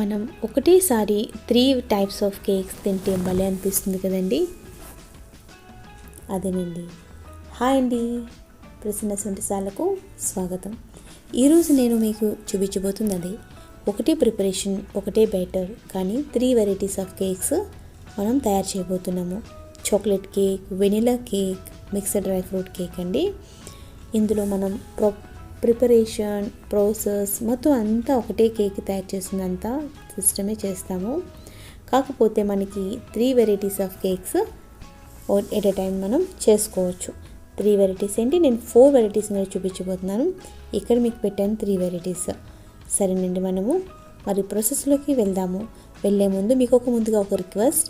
మనం ఒకటేసారి 3 types of cakes తింటే భలే అనిపిస్తుంది కదండి. అదేనండి. హాయ్ అండి, ప్రసన్న వంటశాలకు స్వాగతం. ఈరోజు నేను మీకు చూపించబోతుంది అదే. ఒకటే ప్రిపరేషన్, ఒకటే బ్యాటర్, కానీ 3 వెరైటీస్ ఆఫ్ కేక్స్ మనం తయారు చేయబోతున్నాము. Chocolate cake, vanilla cake, mixed dry fruit cake అండి. ఇందులో మనం ప్రిపరేషన్ ప్రాసెస్ మొత్తం అంతా ఒకటే కేక్ తయారు చేసినంత సిస్టమే చేస్తాము. కాకపోతే మనకి 3 varieties of cakes at a time మనం చేసుకోవచ్చు. 3 వెరైటీస్ ఏంటి, నేను 4 వెరైటీస్ మీద చూపించబోతున్నాను. ఇక్కడ మీకు పెట్టాను 3 వెరైటీస్. సరేనండి, మనము మరి ప్రాసెస్లోకి వెళ్దాము. వెళ్ళే ముందు మీకు ముందుగా ఒక రిక్వెస్ట్.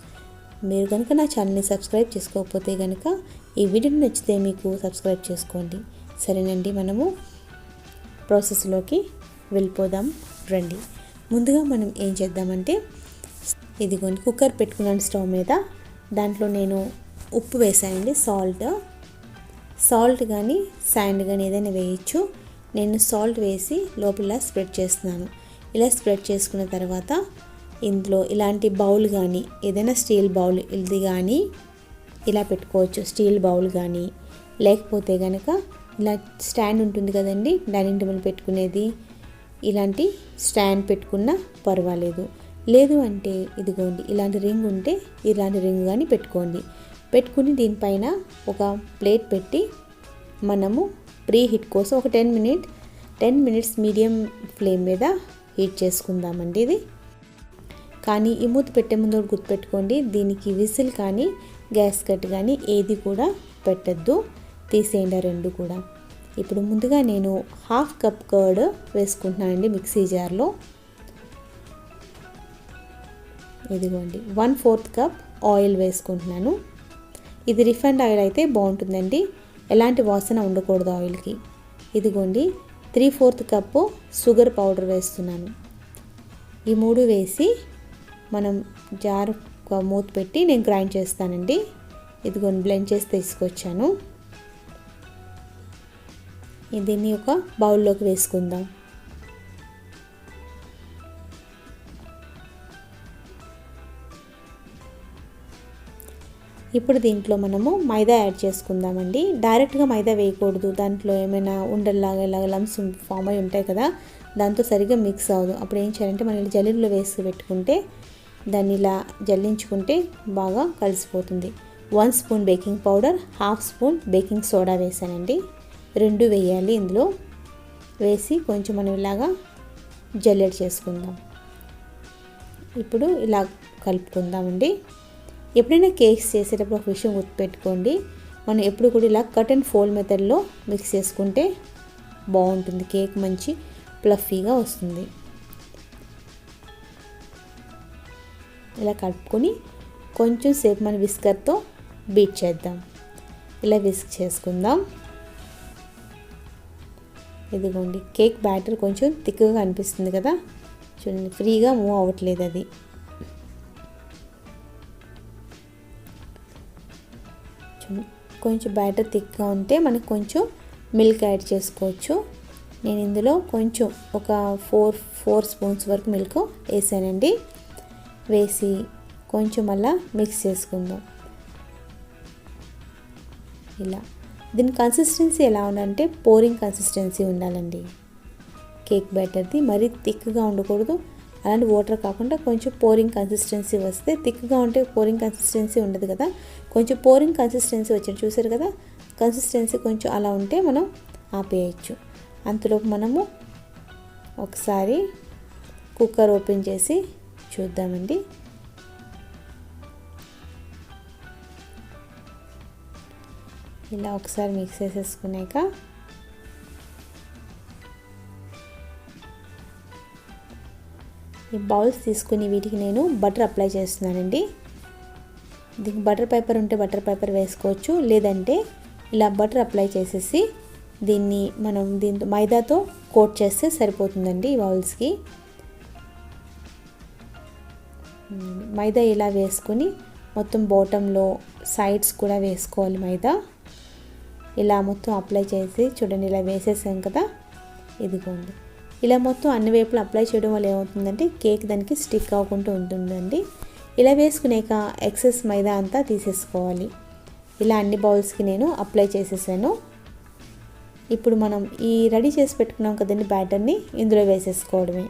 మీరు కనుక నా ఛానల్ని సబ్స్క్రైబ్ చేసుకోకపోతే కనుక ఈ వీడియోని నచ్చితే మీకు సబ్స్క్రైబ్ చేసుకోండి. సరేనండి, మనము ప్రాసెస్లోకి వెళ్ళిపోదాం రండి. ముందుగా మనం ఏం చేద్దామంటే, ఇదిగోండి కుక్కర్ పెట్టుకున్నాను స్టవ్ మీద. దాంట్లో నేను ఉప్పు వేసానండి, సాల్ట్ కానీ శాండ్ కానీ ఏదైనా వేయచ్చు. నేను సాల్ట్ వేసి లోపల స్ప్రెడ్ చేస్తున్నాను. ఇలా స్ప్రెడ్ చేసుకున్న తర్వాత ఇందులో ఇలాంటి బౌల్ కానీ ఏదైనా స్టీల్ బౌల్ ఇది కానీ ఇలా పెట్టుకోవచ్చు. స్టీల్ బౌల్ కానీ లేకపోతే కనుక ఇలా స్టాండ్ ఉంటుంది కదండి, డైనింగ్ టేబుల్ పెట్టుకునేది, ఇలాంటి స్టాండ్ పెట్టుకున్నా పర్వాలేదు. లేదు అంటే ఇదిగోండి ఇలాంటి రింగ్ ఉంటే ఇలాంటి రింగ్ కానీ పెట్టుకుని దీనిపైన ఒక ప్లేట్ పెట్టి మనము ప్రీ హీట్ కోసం ఒక 10 మినిట్స్ మీడియం ఫ్లేమ్ మీద హీట్ చేసుకుందామండి. ఇది కానీ ఈ మూత పెట్టే ముందు గుర్తుపెట్టుకోండి, దీనికి విసిల్ కానీ గ్యాస్ కట్ కానీ ఏది కూడా పెట్టద్దు, తీసేయండి రెండు కూడా. ఇప్పుడు ముందుగా నేను 1/2 కప్ కర్డ్ వేసుకుంటున్నానండి మిక్సీ జార్లో. ఇదిగోండి 1/4 కప్ ఆయిల్ వేసుకుంటున్నాను. ఇది రిఫైండ్ ఆయిల్ అయితే బాగుంటుందండి, ఎలాంటి వాసన ఉండకూడదు ఆయిల్కి. ఇదిగోండి 3/4 కప్పు షుగర్ పౌడర్ వేస్తున్నాను. ఈ 3 వేసి మనం జార్ మూత పెట్టి నేను గ్రైండ్ చేస్తానండి. ఇదిగోండి బ్లెండ్ చేసి తీసుకొచ్చాను. దీన్ని ఒక బౌల్లోకి వేసుకుందాం. ఇప్పుడు దీంట్లో మనము మైదా యాడ్ చేసుకుందామండి. డైరెక్ట్గా మైదా వేయకూడదు, దాంట్లో ఏమైనా ఉండల్లాగా ఇలాగ లమ్స్ ఫామ్ అయి ఉంటాయి కదా, దాంతో సరిగ్గా మిక్స్ అవ్వదు. అప్పుడు ఏం చేయాలంటే మనం జల్లెడలో వేసి పెట్టుకుంటే దాన్ని ఇలా జల్లించుకుంటే బాగా కలిసిపోతుంది. 1 spoon baking powder, 1/2 spoon baking soda వేసానండి. 2 వేయాలి. ఇందులో వేసి కొంచెం మనం ఇలాగా జల్లెడ చేసుకుందాం. ఇప్పుడు ఇలా కలుపుకుందామండి. ఎప్పుడైనా కేక్స్ చేసేటప్పుడు ఒక విషయం గుర్తుపెట్టుకోండి, మనం ఎప్పుడు కూడా ఇలా కట్ అండ్ ఫోల్డ్ మెథడ్లో మిక్స్ చేసుకుంటే బాగుంటుంది, కేక్ మంచి ప్లఫీగా వస్తుంది. ఇలా కలుపుకొని కొంచెం సేపు మన విస్కర్తో బీట్ చేద్దాం. ఇలా విస్క్ చేసుకుందాం. ఇదిగోండి కేక్ బ్యాటర్ కొంచెం థిక్గా అనిపిస్తుంది కదా, చూడండి ఫ్రీగా మూవ్ అవ్వట్లేదు. అది కొంచెం బ్యాటర్ థిక్గా ఉంటే మనకు కొంచెం మిల్క్ యాడ్ చేసుకోవచ్చు. నేను ఇందులో కొంచెం ఒక 4 స్పూన్స్ వరకు మిల్క్ వేసానండి. వేసి కొంచెం అలా మిక్స్ చేసుకుందాం. ఇలా దీని కన్సిస్టెన్సీ ఎలా ఉండాలంటే పోరింగ్ కన్సిస్టెన్సీ ఉండాలండి కేక్ బ్యాటర్ది. మరీ థిక్గా ఉండకూడదు, అలాంటి వాటర్ కాకుండా కొంచెం పోరింగ్ కన్సిస్టెన్సీ వస్తే. థిక్గా ఉంటే పోరింగ్ కన్సిస్టెన్సీ ఉండదు కదా, కొంచెం పోరింగ్ కన్సిస్టెన్సీ వచ్చింది చూసారు కదా, కన్సిస్టెన్సీ కొంచెం అలా ఉంటే మనం ఆపేయచ్చు. అంతలోపు మనము ఒకసారి కుక్కర్ ఓపెన్ చేసి చూద్దామండి. ఇలా ఒకసారి మిక్స్ చేసేసుకున్నాక ఈ బౌల్స్ తీసుకుని వీటికి నేను బటర్ అప్లై చేస్తున్నానండి. దీనికి బటర్ పేపర్ ఉంటే బటర్ పేపర్ వేసుకోవచ్చు, లేదంటే ఇలా బటర్ అప్లై చేసేసి దీన్ని మనం దీంతో మైదాతో కోట్ చేస్తే సరిపోతుందండి. ఈ బౌల్స్కి మైదా ఇలా వేసుకొని మొత్తం బాటంలో సైడ్స్ కూడా వేసుకోవాలి మైదా. ఇలా మొత్తం అప్లై చేసి చూడండి ఇలా వేసేసాం కదా, ఇదిగోండి ఇలా మొత్తం అన్ని వైపులు అప్లై చేయడం వల్ల ఏమవుతుందంటే కేక్ దానికి స్టిక్ అవ్వకుండా ఉంటుందండి. ఇలా వేసుకునేక ఎక్సెస్ మైదా అంతా తీసేసుకోవాలి. ఇలా అన్ని బౌల్స్కి నేను అప్లై చేసేసాను. ఇప్పుడు మనం ఈ రెడీ చేసి పెట్టుకున్నాం కదండి బ్యాటర్ని ఇందులో వేసేసుకోవడమే.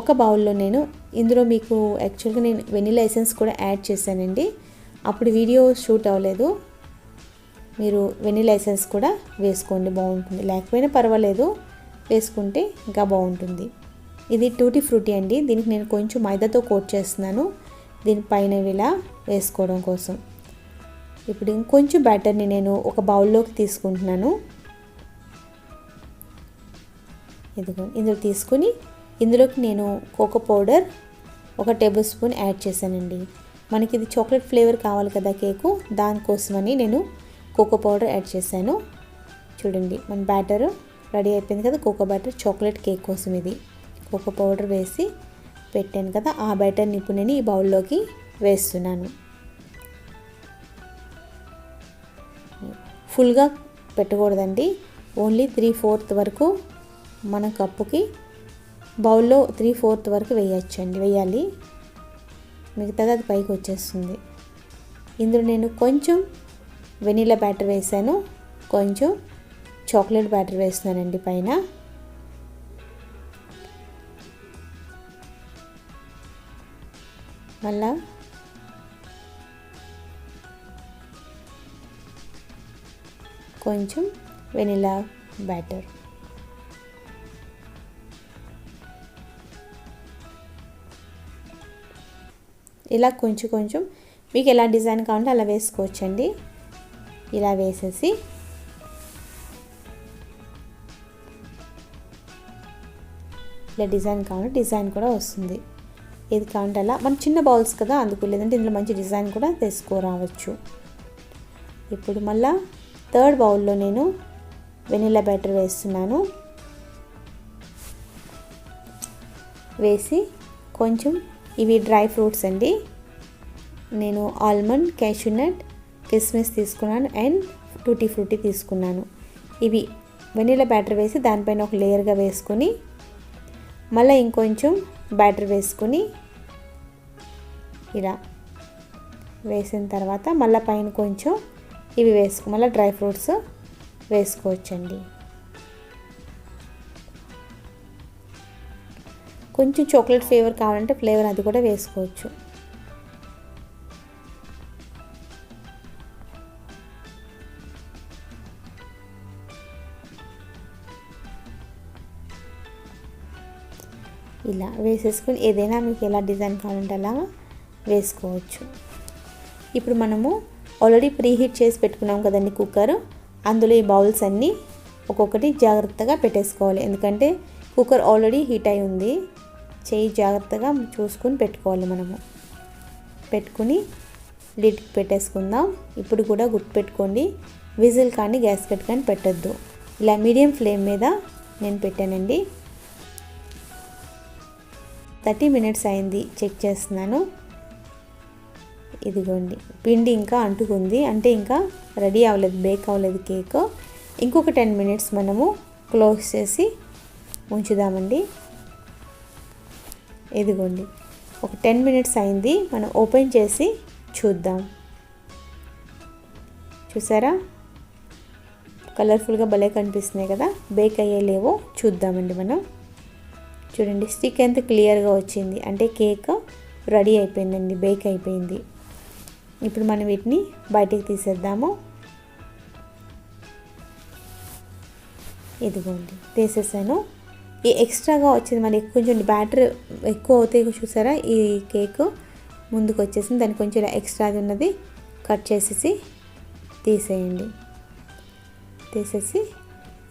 ఒక బౌల్లో నేను ఇందులో మీకు యాక్చువల్గా నేను వెనిలా ఎసెన్స్ కూడా యాడ్ చేశానండి. అప్పుడు వీడియో షూట్ అవ్వలేదు. మీరు వెనిలా ఎసెన్స్ కూడా వేసుకోండి, బాగుంటుంది. లేకపోయినా పర్వాలేదు, వేసుకుంటే ఇంకా బాగుంటుంది. ఇది టూటీ ఫ్రూటీ అండి. దీనికి నేను కొంచెం మైదాతో కోట్ చేస్తున్నాను దీనిపైన ఇలా వేసుకోవడం కోసం. ఇప్పుడు ఇంకొంచెం బ్యాటర్ని నేను ఒక బౌల్లోకి తీసుకుంటున్నాను. ఇదిగో ఇందులో తీసుకుని ఇందులోకి నేను cocoa powder 1 table spoon add చేశానండి. మనకి ఇది చాక్లెట్ ఫ్లేవర్ కావాలి కదా కేకు, దానికోసమని నేను కోకో పౌడర్ యాడ్ చేశాను. చూడండి మన బ్యాటర్ రెడీ అయిపోయింది కదా. కోకో బ్యాటర్ చాక్లెట్ కేక్ కోసం ఇది కోకో పౌడర్ వేసి పెట్టాను కదా. ఆ బ్యాటర్ని ఇప్పుడు నేను ఈ బౌల్లోకి వేస్తున్నాను. ఫుల్గా పెట్టకూడదండి, ఓన్లీ 3/4 వరకు మన కప్పుకి బౌల్లో 3/4 వరకు వేయాలి. మిగతాది అది పైకి వచ్చేస్తుంది. ఇందులో నేను కొంచెం వెనిలా బ్యాటర్ వేసాను, కొంచెం చాక్లెట్ బ్యాటర్ వేస్తున్నానండి పైన. మళ్ళా కొంచెం వెనిలా బ్యాటర్. ఇలా కొంచెం కొంచెం మీకు ఎలా డిజైన్ కావాలంటే అలా వేసుకోవచ్చండి. ఇలా వేసేసి ఇలా డిజైన్ కావాలంటే డిజైన్ కూడా వస్తుంది. ఏది కావాలంటే అలా, మన చిన్న బౌల్స్ కదా అందుకు, లేదంటే ఇందులో మంచి డిజైన్ కూడా తీసుకోరావచ్చు. ఇప్పుడు మళ్ళా 3rd బౌల్లో నేను వెనిలా బ్యాటర్ వేస్తున్నాను. వేసి కొంచెం ఇవి డ్రై ఫ్రూట్స్ అండి. నేను ఆల్మండ్, క్యాష్యూనట్, కిస్మిస్ తీసుకున్నాను అండ్ టూటీ ఫ్రూటీ తీసుకున్నాను. ఇవి వెనిలా బ్యాటర్ వేసి దానిపైన ఒక లేయర్గా వేసుకొని మళ్ళీ ఇంకొంచెం బ్యాటర్ వేసుకొని ఇలా వేసిన తర్వాత మళ్ళీ పైన కొంచెం ఇవి మళ్ళీ డ్రై ఫ్రూట్స్ వేసుకోవచ్చండి. కొంచెం చాక్లెట్ ఫ్లేవర్ కావాలంటే ఫ్లేవర్ అది కూడా వేసుకోవచ్చు. ఇలా వేసేసుకొని ఏదైనా మీకు ఎలా డిజైన్ కావాలంటే అలా వేసుకోవచ్చు. ఇప్పుడు మనము ఆల్రెడీ ప్రీహీట్ చేసి పెట్టుకున్నాం కదండి కుక్కర్, అందులో ఈ బౌల్స్ అన్నీ ఒక్కొక్కటి జాగ్రత్తగా పెట్టేసుకోవాలి. ఎందుకంటే కుక్కర్ ఆల్రెడీ హీట్ అయి ఉంది. చేయి జాగ్రత్తగా చూసుకొని పెట్టుకోవాలి. మనము పెట్టుకుని లిడ్ పెట్టేసుకుందాం. ఇప్పుడు కూడా గుర్తుపెట్టుకోండి, విజిల్ కానీ గ్యాస్కెట్ కానీ పెట్టద్దు. ఇలా మీడియం ఫ్లేమ్ మీద నేను పెట్టానండి. 30 మినిట్స్ అయింది, చెక్ చేస్తున్నాను. ఇదిగోండి పిండి ఇంకా అంటుకుంది, అంటే ఇంకా రెడీ అవ్వలేదు, బేక్ అవ్వలేదు కేక్. ఇంకొక 10 మినిట్స్ మనము క్లోజ్ చేసి ఉంచుదామండి. ఇదిగోండి ఒక 10 మినిట్స్ అయింది, మనం ఓపెన్ చేసి చూద్దాం. చూసారా కలర్ఫుల్గా భలే కనిపిస్తున్నాయి కదా. బేక్ అయ్యేలేవో చూద్దామండి మనం. చూడండి స్టిక్ ఎంత క్లియర్గా వచ్చింది, అంటే కేక్ రెడీ అయిపోయిందండి, బేక్ అయిపోయింది. ఇప్పుడు మనం వీటిని బయటికి తీసేద్దాము. ఇదిగోండి తీసేసాను. ఈ ఎక్స్ట్రాగా వచ్చింది మనకి కొంచెం బ్యాటర్ ఎక్కువ అవుతాయి చూసారా, ఈ కేక్ ముందుకు వచ్చేసింది. దానికి కొంచెం ఎక్స్ట్రాది ఉన్నది కట్ చేసేసి తీసేయండి. తీసేసి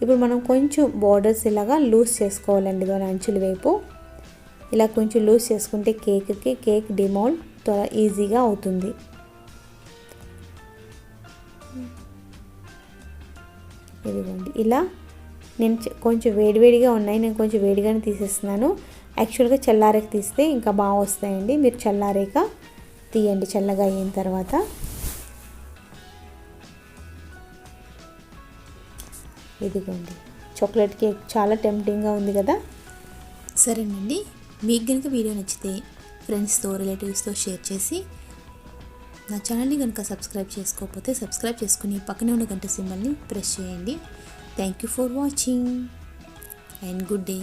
ఇప్పుడు మనం కొంచెం బోర్డర్స్ ఇలాగా లూజ్ చేసుకోవాలండి. దాని అంచుల వైపు ఇలా కొంచెం లూజ్ చేసుకుంటే కేక్ డిమోల్డ్ త్వరగా ఈజీగా అవుతుంది. ఇదిగోండి ఇలా నేను కొంచెం వేడివేడిగా ఉన్నాయి, నేను కొంచెం వేడిగానే తీసేస్తున్నాను. యాక్చువల్గా చల్లారేక తీస్తే ఇంకా బాగా వస్తాయండి. మీరు చల్లారేక తీయండి, చల్లగా అయిన తర్వాత. ఇదిగోండి చాక్లెట్ కేక్ చాలా టెంప్టింగ్గా ఉంది కదా. సరేనండి, మీకు కనుక వీడియో నచ్చితే ఫ్రెండ్స్తో రిలేటివ్స్తో షేర్ చేసి నా ఛానల్ని కనుక సబ్స్క్రైబ్ చేసుకోకపోతే సబ్స్క్రైబ్ చేసుకుని పక్కనే ఉన్న గంట సింబల్ని ప్రెస్ చేయండి. Thank you for watching and good day.